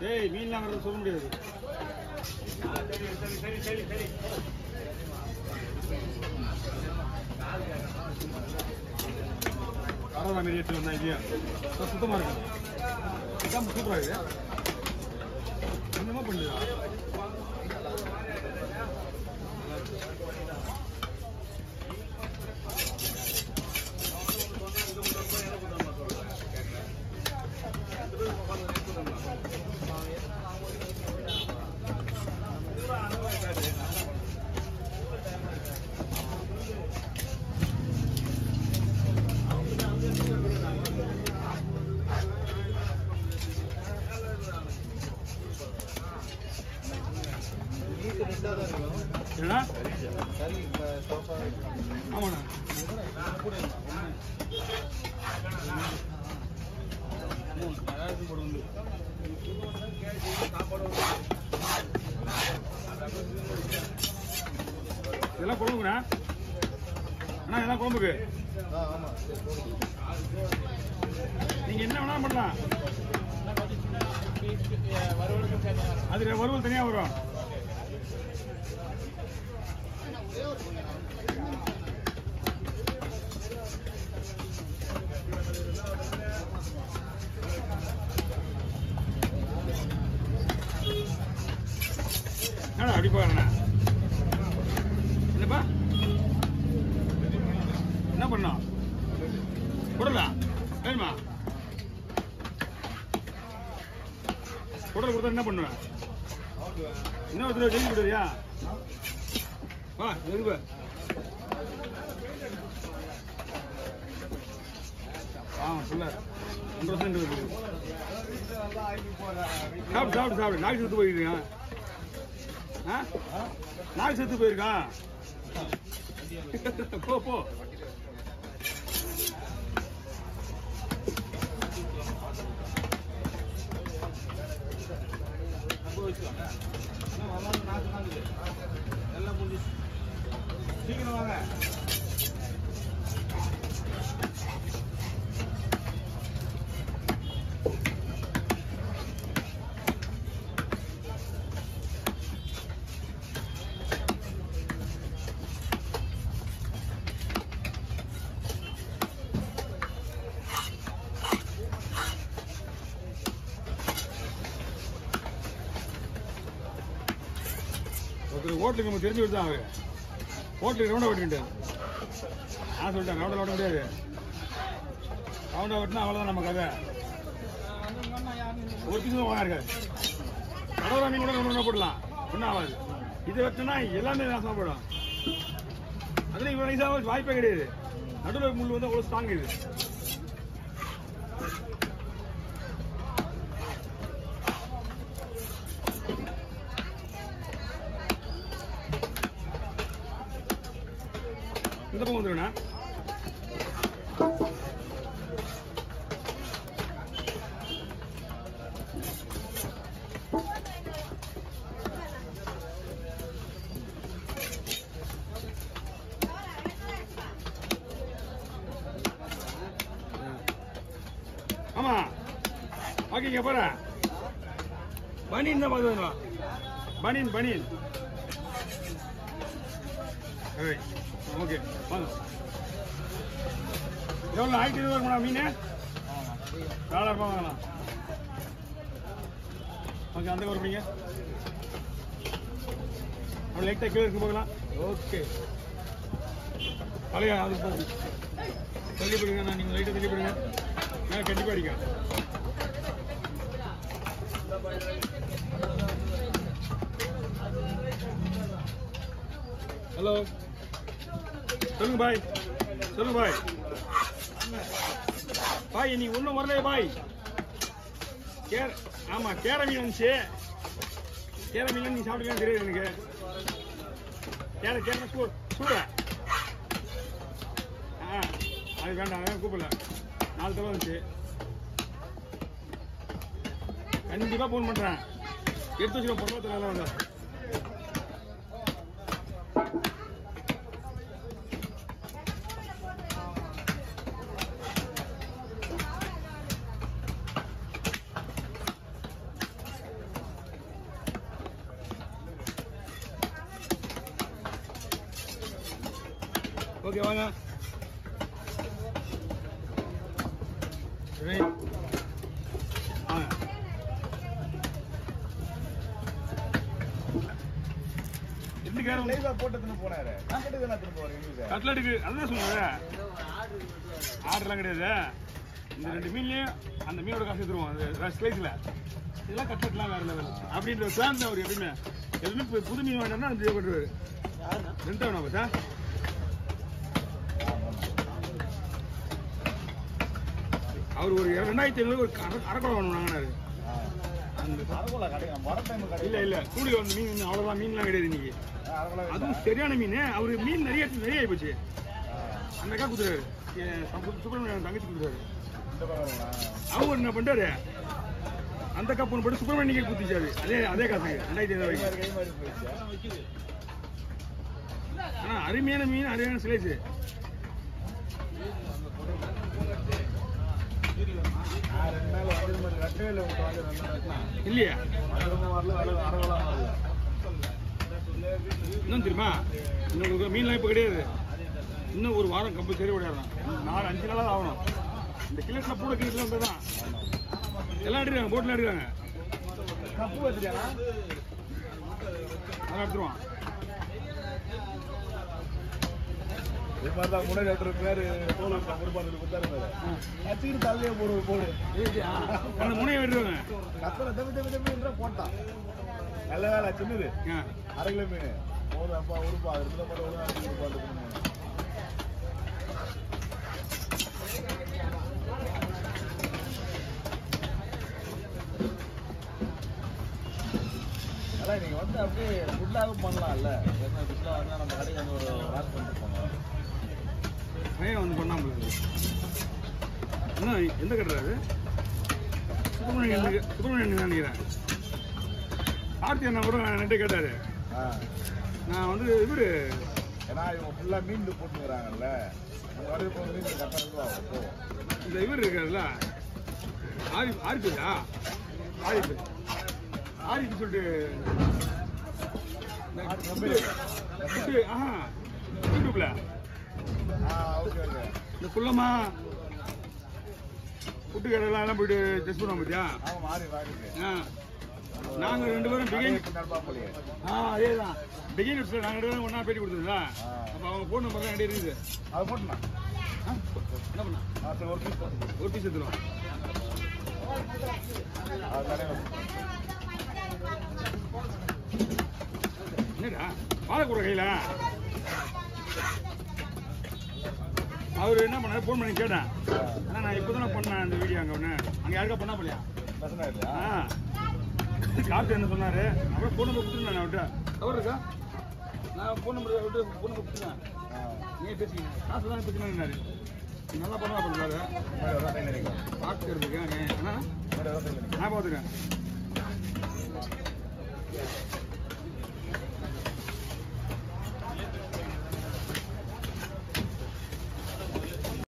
ஏய் மீன்லாம் வரது சொல்ல முடியாது. காரவா மாரி எடுத்து வந்தா இல்லையா சுத்தமாக இருக்கு. இதான் சூப்பராக இருக்குது. என்னமா பண்ணுறா என்ன ஆமாண்ணா இதெல்லாம் குழம்புண்ணா அண்ணா இதெல்லாம் குழம்புக்கு நீங்க என்ன வேணா பண்ணலாம். அது வறுவல் தனியா வரும். அப்படி போறேண்ணா என்னப்பா என்ன பண்ணோம் குடலாம் வேணுமா குடல் கொடுத்தா என்ன பண்ணுவேன் இன்னும் ஒரு தடவை ஜெயிச்சு கொடுறியா வா எதுப்பா சொல்ல 1% இருக்கு. சாப்பிடு சாப்பிடு சாப்பிடு நாய் செத்து போயிருக்கான். நாய் செத்து போயிருக்கான். போ போ எல்லாம் முடிஞ்சு சீக்கிரம் வாங்க. ஹோட்டலுக்கு நம்ம தெரிஞ்சு விட்டு தான் அவரு ஹோட்டலுக்கு ரவுண்டா வெட்டிட்டாரு. நான் சொல்லிட்டேன் ரவுண்டா ஓட்ட முடியாது. ரவுண்டா வெட்டினா அவ்வளோதான் நம்ம கதை. ஒரு பீஸ் வாங்க இருக்காது. கடவுளா மீன் கூட ரவுண்டா போடலாம் ஒன்றும் ஆகாது. இதை வெட்டினா எல்லாமே நாசமாக போயிடும். அதில் இவ்வளோ நைஸாக வாய்ப்பே கிடையாது. நடுவில் முள் வந்து அவ்வளோ ஸ்ட்ராங் இது. இந்த பக்கம் வந்துருண்ணா ஆமா ஓகேங்க போற பனியன் தான் பார்த்து பனியன் பனியன் ஓகே வாங்க. எவ்வளோ 1200 இருக்குண்ணா மீன்? 4000 வாங்கலாம். ஓகே அந்த கவர் பண்ணிங்க. அவ்வளோ லைட்டாக கீழே இருக்கு போகலாம். ஓகே பழைய அது போகுது. தள்ளி போடுங்க. நான் நீங்கள் லைட்டாக தள்ளி போடுங்க. நான் கண்டிப்பாக அடிக்க. ஹலோ சொல்லுங்க பாய். சொல்லுங்க பாய். பாய் நீ ஒன்றும் வரலையே பாய். ஆமா கேர மீன் வந்துச்சு. கேர மீன் நீ சாப்பிடுவேன்னு தெரியாது எனக்கு. கேர சூட அது வேண்டாம் கூப்பிடல. 4 தடவை வந்துச்சு. கண்டிப்பா போன் பண்றேன். எடுத்து வச்சுக்கோ பொருளாதார வந்தா. ஓகே வாங்க. சரி வாங்க. கட்லெட்டுக்கு அதுதான் சொன்னாரு. ஆர்டர்லாம் கிடையாது. இந்த 2 மீன்லயும் அந்த மீனோட காசு எடுத்துருவோம். அந்த ஸ்லைஸ்ல இதெல்லாம் கட்லெட்லாம் வேற லெவல் அப்படின்ற பிளான் தான் அவர். எப்பயுமே புது மீன் வேண்டாம்னா அந்த பண்ணுவாரு. ரெண்டா வேணா பார்த்தா அவர் ஒரு 2500 ஒரு அரைக்குளம் வேணும் வாங்கினாரு. இல்ல இல்ல கூலியில் வந்து மீன் அவ்வளவுதான். மீன்லாம் கிடையாது இன்னைக்கு. அதுவும் சரியான மீன். அவரு மீன் நிறைய ஆகி போச்சு. அந்த அக்கா குடுத்துறாரு. சுப்பிரமணியன் தங்கச்சி குடுத்துறாரு. அவங்க என்ன பண்றாரு, அந்த கப்பு போட்டு சுப்பிரமணியன் குத்திச்சாரு. அதே காசு 2500. ஆனா அருமையான மீன், அருமையான ஸ்லைஸ். இல்லையா இன்னும் தெரியுமா, இன்னும் மீன்லாம் இப்ப கிடையாது. இன்னும் ஒரு வாரம் கம்பல்சரி விளையாடலாம். 4-5 நாளாவது ஆகணும். இந்த கிலோஸ்ல பூட கிலோஸ்ல வந்ததான் எல்லாம் எடுக்கிறாங்க. போட்ல எடுக்கிறாங்க. அதெல்லாம் எடுத்துருவான். முன்னாடி பேரு போடு அந்த முனையை விடுவாங்க. போட்டான். நல்ல வேலை சின்னது 1/2 கிலோ மீன் அப்பா உருப்பா அதான் நீங்க வந்து அப்படியே ஃபுல்லாகவும் பண்ணலாம்ல. ஃபுல்லாக வந்து நம்ம கடைக்கு வந்து ஒரு வாஷ் பண்ணிட்டு போனோம். வந்து பண்ணாமல் எந்த கட்டுறாரு சுப்பிரமணியன் நினைக்கிறேன். ஆர்த்தி அண்ணா கூட நெட்டை கேட்டாரு. நான் வந்து இவரு ஏன்னா இவங்க ஃபுல்லா மீன் போட்டுக்கிறாங்கல்ல. இந்த இவர் இருக்காருல்ல ஆரிஃபா ஆரிஃப் சொல்லிட்டு யூடியூப்ல இந்த குள்ளமா புட்டு கடையெல்லாம் போயிட்டு டெஸ்ட் பண்ணுவோம் பார்த்தியா. நாங்க 2 பேரும் அதேதான் பிகினர்ஸ்ல நாங்க 2 பேரும் ஒன்னா பேட்டி கொடுத்தோம்ல. அப்ப அவங்க போன் நம்பர் தான் இருக்குது. அதை போட்டுனா என்ன பண்ணா ஒரு பீஸ் எடுத்துருவோம். என்னடா பாலக்கூட கையில அவரு என்ன பண்ணாரு, போன் பண்ணி கேட்டேன். ஆனா நான் இப்பதான் பண்ணேன் அந்த வீடியோ. அங்க யாருக்கா பண்ணா போலியா கார்த்து என்ன சொன்னாரு. அப்புறம் போன் நம்பர் கொடுத்துருந்தேன். நான் விட்டு அவர் இருக்கா, நான் போன் நம்பர் விட்டு போன் நம்பர் கொடுத்துருந்தேன். நீங்க பேசிக்கீங்க, காசு தான் பேசினாரு. நல்லா பண்ணா பண்ணுறாரு பார்த்து இருக்கேன். நான் பார்த்துருக்கேன்.